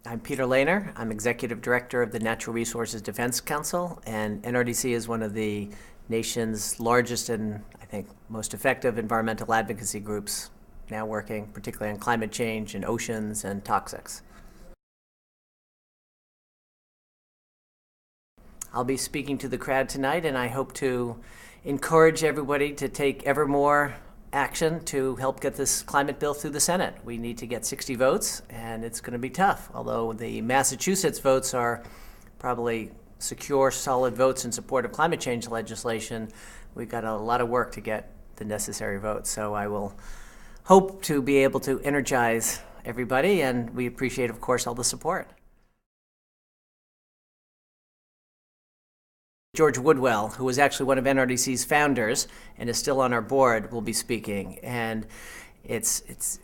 I'm Peter Lehner. I'm Executive Director of the Natural Resources Defense Council, and NRDC is one of the nation's largest and, I think, most effective environmental advocacy groups, now working particularly on climate change and oceans and toxics. I'll be speaking to the crowd tonight, and I hope to encourage everybody to take ever more action to help get this climate bill through the Senate. We need to get 60 votes, and it's going to be tough. Although the Massachusetts votes are probably secure, solid votes in support of climate change legislation, we've got a lot of work to get the necessary votes. So I will hope to be able to energize everybody, and we appreciate, of course, all the support. George Woodwell, who was actually one of NRDC's founders and is still on our board, will be speaking. And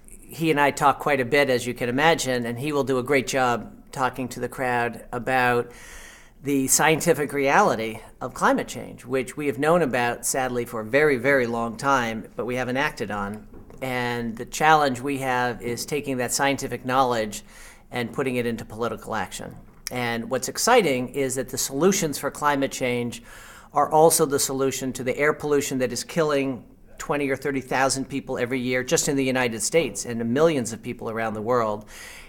he and I talk quite a bit, as you can imagine, and he will do a great job talking to the crowd about the scientific reality of climate change, which we have known about, sadly, for a very, very long time, but we haven't acted on. And the challenge we have is taking that scientific knowledge and putting it into political action. And what's exciting is that the solutions for climate change are also the solution to the air pollution that is killing 20 or 30,000 people every year just in the United States and millions of people around the world.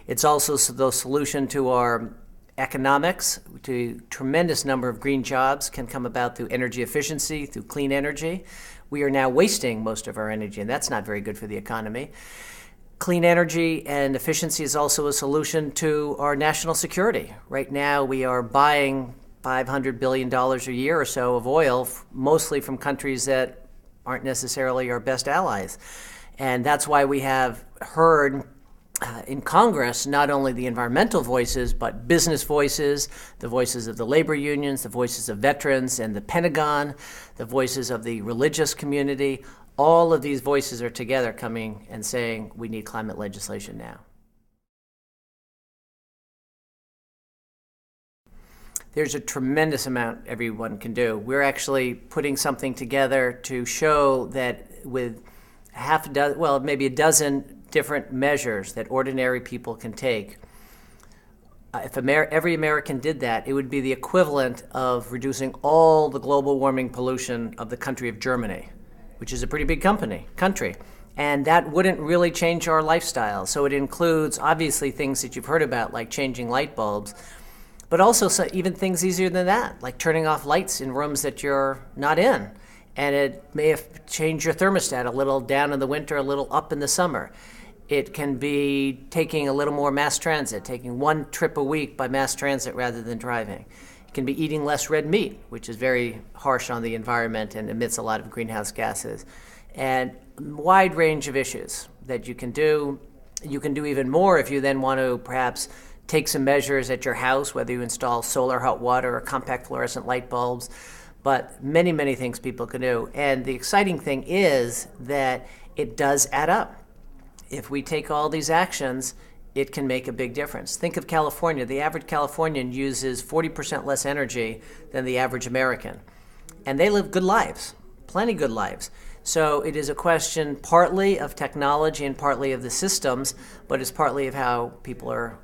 It's also the solution to our economics. A tremendous number of green jobs can come about through energy efficiency, through clean energy. We are now wasting most of our energy, and that's not very good for the economy. Clean energy and efficiency is also a solution to our national security. Right now, we are buying $500 billion a year or so of oil, mostly from countries that aren't necessarily our best allies. And that's why we have heard in Congress not only the environmental voices, but business voices, the voices of the labor unions, the voices of veterans and the Pentagon, the voices of the religious community. All of these voices are together coming and saying we need climate legislation now. There's a tremendous amount everyone can do. We're actually putting something together to show that with maybe a dozen different measures that ordinary people can take, if every American did that, it would be the equivalent of reducing all the global warming pollution of the country of Germany, which is a pretty big country. And that wouldn't really change our lifestyle. So it includes, obviously, things that you've heard about, like changing light bulbs, but also even things easier than that, like turning off lights in rooms that you're not in. And it may have changed your thermostat a little down in the winter, a little up in the summer. It can be taking a little more mass transit, taking one trip a week by mass transit rather than driving. Can be eating less red meat, which is very harsh on the environment and emits a lot of greenhouse gases. And a wide range of issues that you can do. You can do even more if you then want to perhaps take some measures at your house, whether you install solar hot water or compact fluorescent light bulbs, but many, many things people can do. And the exciting thing is that it does add up. If we take all these actions, it can make a big difference. Think of California. The average Californian uses 40% less energy than the average American. And they live good lives, plenty good lives. So it is a question partly of technology and partly of the systems, but it's partly of how people are,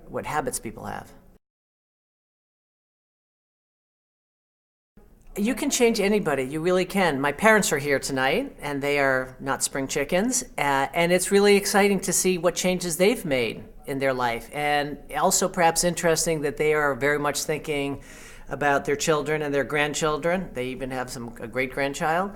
what habits people have. You can change anybody, you really can. My parents are here tonight, and they are not spring chickens, and it's really exciting to see what changes they've made in their life. And also perhaps interesting that they are very much thinking about their children and their grandchildren. They even have a great-grandchild.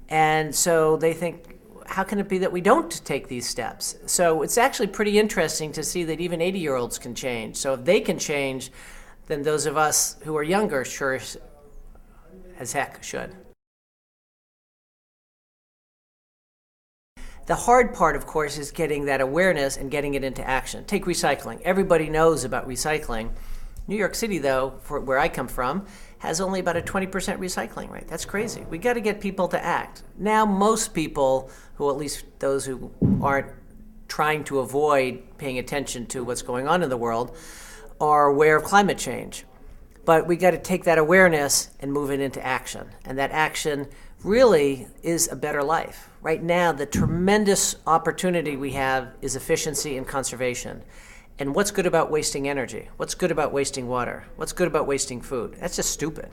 And so they think, how can it be that we don't take these steps? So it's actually pretty interesting to see that even 80-year-olds can change. So if they can change, then those of us who are younger sure as heck should. The hard part, of course, is getting that awareness and getting it into action. Take recycling. Everybody knows about recycling. New York City, though, for where I come from, has only about a 20% recycling rate. That's crazy. We got to get people to act. Now, most people, who at least those who aren't trying to avoid paying attention to what's going on in the world, are aware of climate change. But we got to take that awareness and move it into action. And that action really is a better life. Right now, the tremendous opportunity we have is efficiency and conservation. And what's good about wasting energy? What's good about wasting water? What's good about wasting food? That's just stupid.